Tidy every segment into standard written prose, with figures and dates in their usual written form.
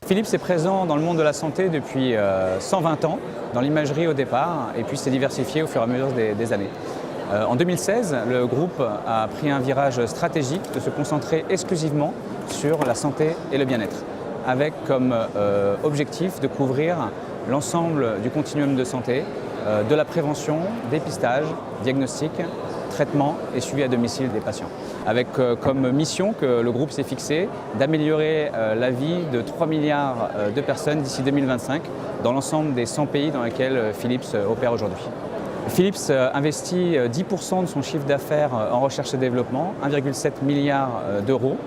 Philips est présent dans le monde de la santé depuis 120 ans, dans l'imagerie au départ, et puis s'est diversifié au fur et à mesure des années. En 2016, le groupe a pris un virage stratégique de se concentrer exclusivement sur la santé et le bien-être, avec comme objectif de couvrir l'ensemble du continuum de santé, de la prévention, dépistage, diagnostic, traitement et suivi à domicile des patients. Avec comme mission que le groupe s'est fixé d'améliorer la vie de 3 milliards de personnes d'ici 2025 dans l'ensemble des 100 pays dans lesquels Philips opère aujourd'hui. Philips investit 10% de son chiffre d'affaires en recherche et développement, 1,7 milliard d'euros.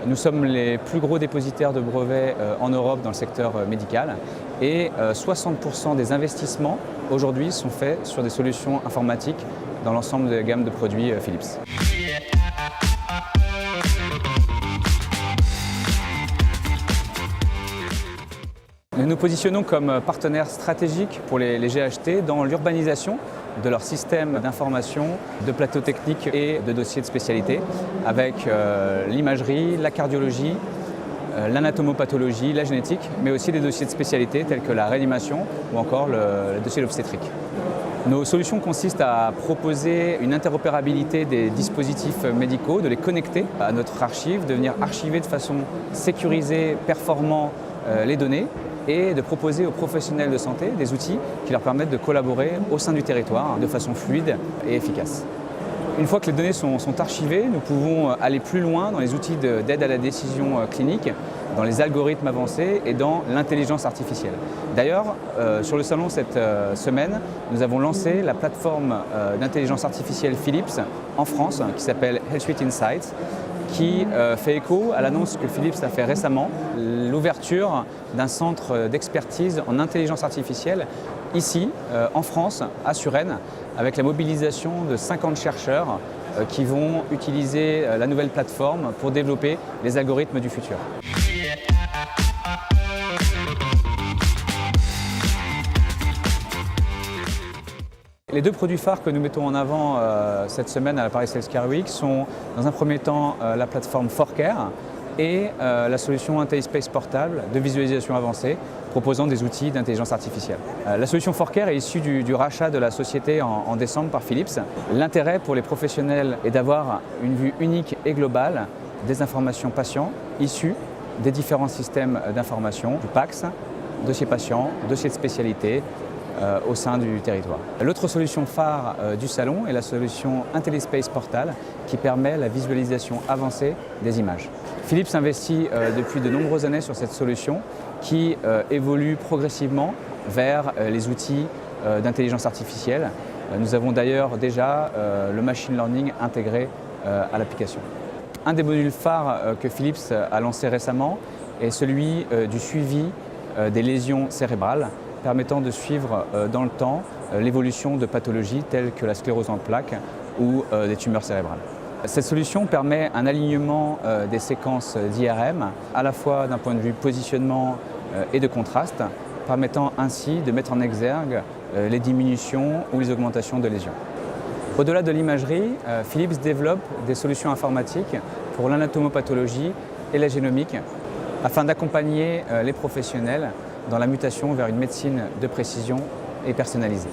Nous sommes les plus gros dépositaires de brevets en Europe dans le secteur médical et 60% des investissements aujourd'hui sont faits sur des solutions informatiques dans l'ensemble de la gamme de produits Philips. Nous nous positionnons comme partenaire stratégique pour les GHT dans l'urbanisation de leur système d'information, de plateaux techniques et de dossiers de spécialité avec l'imagerie, la cardiologie, l'anatomopathologie, la génétique, mais aussi des dossiers de spécialité tels que la réanimation ou encore le dossier d'obstétrique. Nos solutions consistent à proposer une interopérabilité des dispositifs médicaux, de les connecter à notre archive, de venir archiver de façon sécurisée, performant les données et de proposer aux professionnels de santé des outils qui leur permettent de collaborer au sein du territoire de façon fluide et efficace. Une fois que les données sont archivées, nous pouvons aller plus loin dans les outils d'aide à la décision clinique, dans les algorithmes avancés et dans l'intelligence artificielle. D'ailleurs, sur le salon cette semaine, nous avons lancé la plateforme d'intelligence artificielle Philips en France qui s'appelle HealthSuite Insights, qui fait écho à l'annonce que Philips a fait récemment, l'ouverture d'un centre d'expertise en intelligence artificielle ici, en France, à Suresnes, avec la mobilisation de 50 chercheurs qui vont utiliser la nouvelle plateforme pour développer les algorithmes du futur. Les deux produits phares que nous mettons en avant cette semaine à la Paris Sales Car Week sont dans un premier temps la plateforme ForCare et la solution IntelliSpace portable de visualisation avancée proposant des outils d'intelligence artificielle. La solution ForCare est issue du rachat de la société en décembre par Philips. L'intérêt pour les professionnels est d'avoir une vue unique et globale des informations patients issues des différents systèmes d'information, du PACS, dossier patient, dossier de spécialité, au sein du territoire. L'autre solution phare du salon est la solution IntelliSpace Portal qui permet la visualisation avancée des images. Philips investit depuis de nombreuses années sur cette solution qui évolue progressivement vers les outils d'intelligence artificielle. Nous avons d'ailleurs déjà le machine learning intégré à l'application. Un des modules phares que Philips a lancé récemment est celui du suivi des lésions cérébrales, permettant de suivre dans le temps l'évolution de pathologies telles que la sclérose en plaques ou des tumeurs cérébrales. Cette solution permet un alignement des séquences d'IRM, à la fois d'un point de vue positionnement et de contraste, permettant ainsi de mettre en exergue les diminutions ou les augmentations de lésions. Au-delà de l'imagerie, Philips développe des solutions informatiques pour l'anatomopathologie et la génomique afin d'accompagner les professionnels dans la mutation vers une médecine de précision et personnalisée.